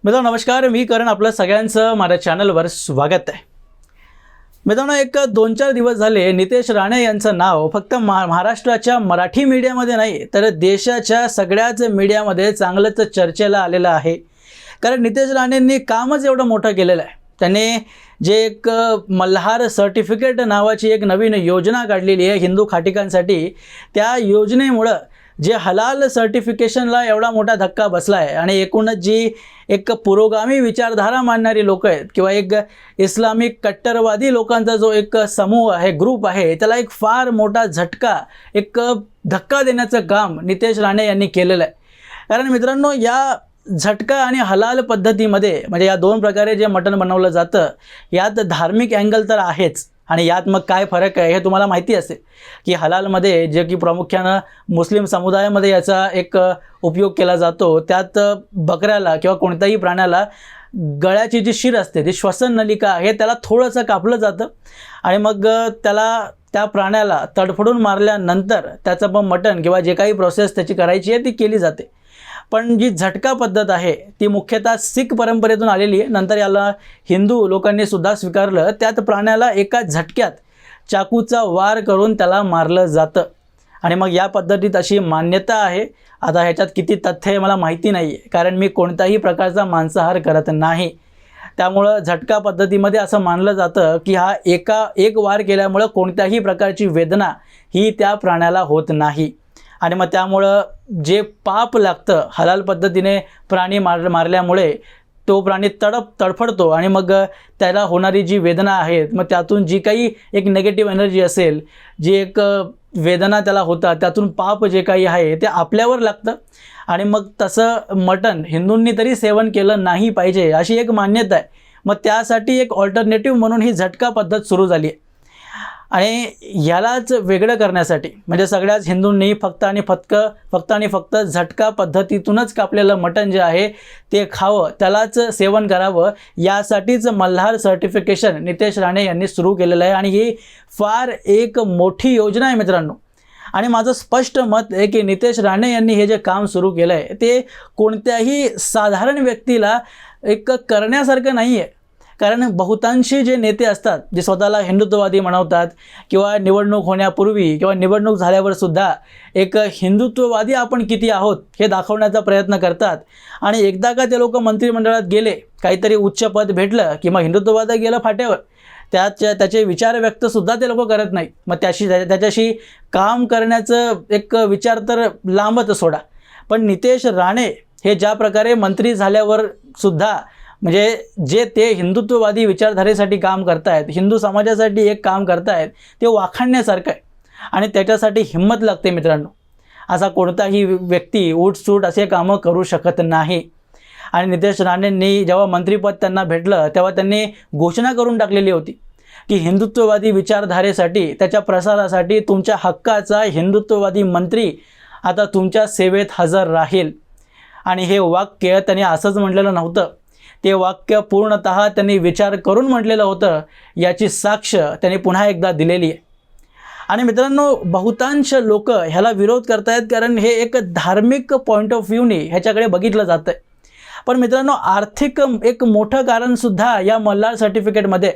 मित्रांनो नमस्कार, मी करण आपलं सगळ्यांचं माझ्या चॅनलवर स्वागत आहे. मित्रांनो एक 2-4 दिवस झाले नितेश राणे यांचं नाव फक्त महाराष्ट्राच्या मराठी मीडियामध्ये नाही तर देशाच्या सगळ्याच मीडियामध्ये चांगलंच चर्चेला आलेलं आहे. कारण नितेश राणेंनी कामच एवढं मोठं केलेलं आहे. त्याने जे एक मल्हार सर्टिफिकेट नावाची एक नवीन योजना काढलेली आहे हिंदू खाटिकांसाठी, त्या योजनेमुळं जे हलाल सर्टिफिकेशनला एवढा मोठा धक्का बसला आहे आणि एकूणच जी एक पुरोगामी विचारधारा मांडणारी लोक आहेत किंवा एक इस्लामिक कट्टरवादी लोकांचा जो एक समूह आहे, ग्रुप आहे, त्याला एक फार मोठा झटका, एक धक्का देण्याचं काम नितेश राणे यांनी केलेलं आहे. कारण मित्रांनो या झटका आणि हलाल पद्धतीमध्ये म्हणजे या दोन प्रकारे जे मटण बनवलं जातं यात धार्मिक अँगल तर आहेच आणि यात मग काय फरक आहे हे तुम्हाला माहिती असेल की हलालमध्ये जे की प्रामुख्यानं मुस्लिम समुदायामध्ये याचा एक उपयोग केला जातो, त्यात बकऱ्याला किंवा कोणत्याही प्राण्याला गळ्याची जी शिर असते ती श्वसन नलिका आहे त्याला थोडंसं कापलं जातं आणि मग त्याला त्या प्राण्याला तडफडून मारल्यानंतर त्याचं पण मटण किंवा जे काही प्रोसेस त्याची करायची आहे ती केली जाते. पण जी झटका पद्धत आहे ती मुख्यतः शीख परंपरेतून आलेली आहे. नंतर याला हिंदू लोकांनी सुद्धा स्वीकारलं. त्यात प्राण्याला एका झटक्यात चाकूचा वार करून त्याला मारलं जातं आणि मग या पद्धतीत अशी मान्यता आहे. आता ह्याच्यात किती तथ्य आहे मला माहिती नाही आहे, कारण मी कोणत्याही प्रकारचा मांसाहार करत नाही. त्यामुळं झटका पद्धतीमध्ये असं मानलं जातं की हा एक वार केल्यामुळं कोणत्याही प्रकारची वेदना ही त्या प्राण्याला होत नाही आणि मग त्यामुळं जे पाप लागतं हलाल पद्धतीने प्राणी मारल्यामुळे तो प्राणी तडफडतो आणि मग त्याला होणारी जी वेदना आहे मग त्यातून जी काही एक नेगेटिव्ह एनर्जी असेल, जी एक वेदना त्याला होतात, त्यातून पाप जे काही आहे ते आपल्यावर लागतं आणि मग तसं मटण हिंदूंनी तरी सेवन केलं नाही पाहिजे अशी एक मान्यता आहे. मग त्यासाठी एक ऑल्टरनेटिव्ह म्हणून ही झटका पद्धत सुरू झाली आहे आणि यालाच वेगळं करण्यासाठी म्हणजे सगळ्याच हिंदूंनी फक्त आणि फक्त झटका पद्धतीतूनच कापलेलं मटण जे आहे ते खावं, त्यालाच सेवन करावं, यासाठीच मल्हार सर्टिफिकेशन नितेश राणे यांनी सुरू केलेलं आहे आणि ही फार एक मोठी योजना आहे मित्रांनो. आणि माझं स्पष्ट मत आहे की नितेश राणे यांनी हे जे काम सुरू केलं आहे ते कोणत्याही साधारण व्यक्तीला एक करण्यासारखं नाही आहे. कारण बहुतांशी जे नेते असतात जे स्वतःला हिंदुत्ववादी म्हणवतात किंवा निवडणूक होण्यापूर्वी किंवा निवडणूक झाल्यावर सुद्धा एक हिंदुत्ववादी आपण किती आहोत हे दाखवण्याचा प्रयत्न करतात आणि एकदा का ते लोक मंत्रिमंडळात गेले, काहीतरी उच्च पद भेटलं की मग हिंदुत्ववाद गेलं फाट्यावर, त्याचे विचार व्यक्तसुद्धा ते लोक करत नाहीत. मग त्याच्याशी काम करण्याचं एक विचार तर लांबच सोडा. पण नितेश राणे हे ज्या प्रकारे मंत्री झाल्यावर सुद्धा म्हणजे जे ते हिंदुत्ववादी विचारधारेसाठी काम करतायत, हिंदू समाजासाठी एक काम करतायत, ते वाखाणण्यासारखं आहे आणि त्याच्यासाठी हिंमत लागते मित्रांनो. असा कोणताही व्यक्ती उठसूट असे कामं करू शकत नाही. आणि नितेश राणेंनी जेव्हा मंत्रिपद त्यांना भेटलं तेव्हा त्यांनी घोषणा करून टाकलेली होती की हिंदुत्ववादी विचारधारेसाठी, त्याच्या प्रसारासाठी तुमच्या हक्काचा हिंदुत्ववादी मंत्री आता तुमच्या सेवेत हजर राहील. आणि हे वाक्य त्यांनी असंच म्हटलेलं नव्हतं, ते वाक्य पूर्णतः त्यांनी विचार करून म्हटलेलं होतं. याची साक्ष त्यांनी पुन्हा एकदा दिलेली आहे. आणि मित्रांनो बहुतांश लोक ह्याला विरोध करतायत कारण हे एक धार्मिक पॉईंट ऑफ व्ह्यूने ह्याच्याकडे बघितलं जातं आहे. पण मित्रांनो आर्थिक एक मोठं कारणसुद्धा या मल्हार सर्टिफिकेटमध्ये,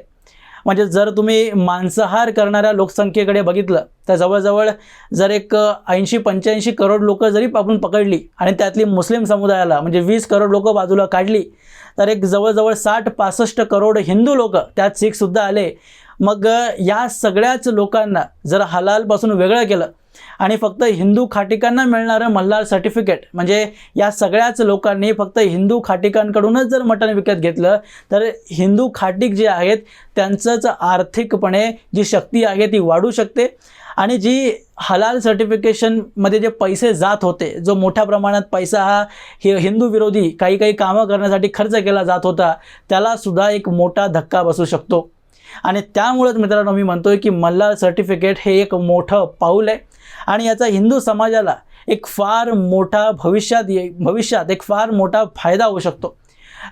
म्हणजे जर तुम्ही मांसाहार करणाऱ्या लोकसंख्येकडे बघितलं तर जवळजवळ जर एक 80-85 करोड लोक जरी आपण पकडली आणि त्यातली मुस्लिम समुदायाला म्हणजे 20 करोड लोक बाजूला काढली तर एक जवळजवळ 60-65 करोड हिंदू लोक, त्यात शीखसुद्धा आले. मग या सगळ्याच लोकांना जर हलालपासून वेगळं केलं आणि फक्त हिंदू खाटिकांना मिळणारं मल्हार सर्टिफिकेट म्हणजे या सगळ्याच लोकांनी फक्त हिंदू खाटिकांकडूनच जर मटण विकत घेतलं तर हिंदू खाटिक जे आहेत त्यांचंच आर्थिकपणे जी शक्ती आहे ती वाढू शकते आणि जी हलाल सर्टिफिकेशनमध्ये जे पैसे जात होते, जो मोठ्या प्रमाणात पैसा हा हिंदू विरोधी काही कामं करण्यासाठी खर्च केला जात होता, त्यालासुद्धा एक मोठा धक्का बसू शकतो. आणि त्यामुळेच मित्रांनो मी म्हणतोय की मल्हार सर्टिफिकेट हे एक मोठं पाऊल आहे आणि याचा हिंदू समाजाला एक फार मोठा भविष्यात एक फार मोठा फायदा होऊ शकतो.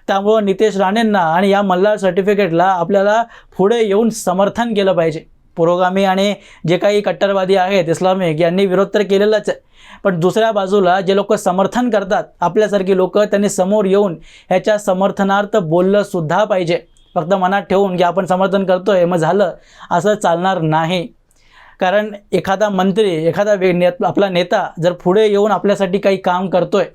त्यामुळं नितेश राणेंना आणि या मल्हार सर्टिफिकेटला आपल्याला पुढे येऊन समर्थन केलं पाहिजे. पुरोगामी आणि जे काही कट्टरवादी आहेत इस्लामिक यांनी विरोध तर केलेलाच आहे, पण दुसऱ्या बाजूला जे लोक समर्थन करतात आपल्यासारखी लोक, त्यांनी समोर येऊन ह्याच्या समर्थनार्थ बोललं सुद्धा पाहिजे. फक्त मनात ठेवून की आपण समर्थन करतोय मग झालं असं चालणार नाही. कारण एखादा मंत्री, एखादा आपला नेता जर पुढे येऊन आपल्यासाठी काही काम करतोय,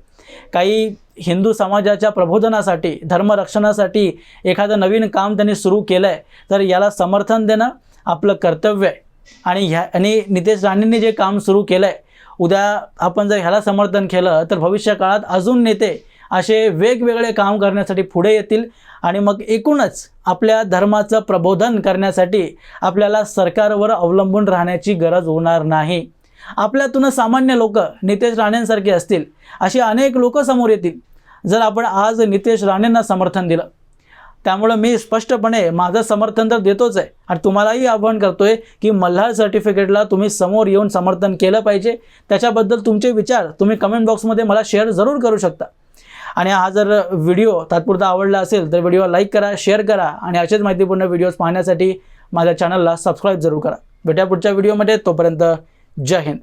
काही हिंदू समाजाच्या प्रबोधनासाठी, धर्मरक्षणासाठी एखादं नवीन काम त्यांनी सुरू केलं आहे, तर याला समर्थन देणं आपलं कर्तव्य आहे. आणि नितेश राणेंनी जे काम सुरू केलं आहे, उद्या आपण जर ह्याला समर्थन केलं तर भविष्य काळात अजून नेते असे वेगवेगळे काम करण्यासाठी पुढे येतील. आणि मग एकूणच आपल्या धर्माचं प्रबोधन करण्यासाठी आपल्याला सरकारवर अवलंबून राहण्याची गरज होणार नाही. आपल्यातून सामान्य लोक नितेश राणेंसारखे असतील, असे अनेक लोक समोर येतील जर आपण आज नितेश राणेंना समर्थन दिलं. त्यामुळे मी स्पष्टपणे माझं समर्थन तर देतोच आहे आणि तुम्हालाही आवाहन करतोय की मल्हार सर्टिफिकेटला तुम्ही समोर येऊन समर्थन केलं पाहिजे. त्याच्याबद्दल तुमचे विचार तुम्ही कमेंट बॉक्समध्ये मला शेअर जरूर करू शकता. आणि हा जर व्हिडिओ तात्पुरता आवडला असेल तर व्हिडिओ लाईक करा, शेअर करा आणि असेच माहितीपूर्ण व्हिडिओज पाहण्यासाठी माझ्या चॅनलला सबस्क्राईब जरूर करा. भेटूया पुढच्या व्हिडिओमध्ये. तोपर्यंत जय हिंद.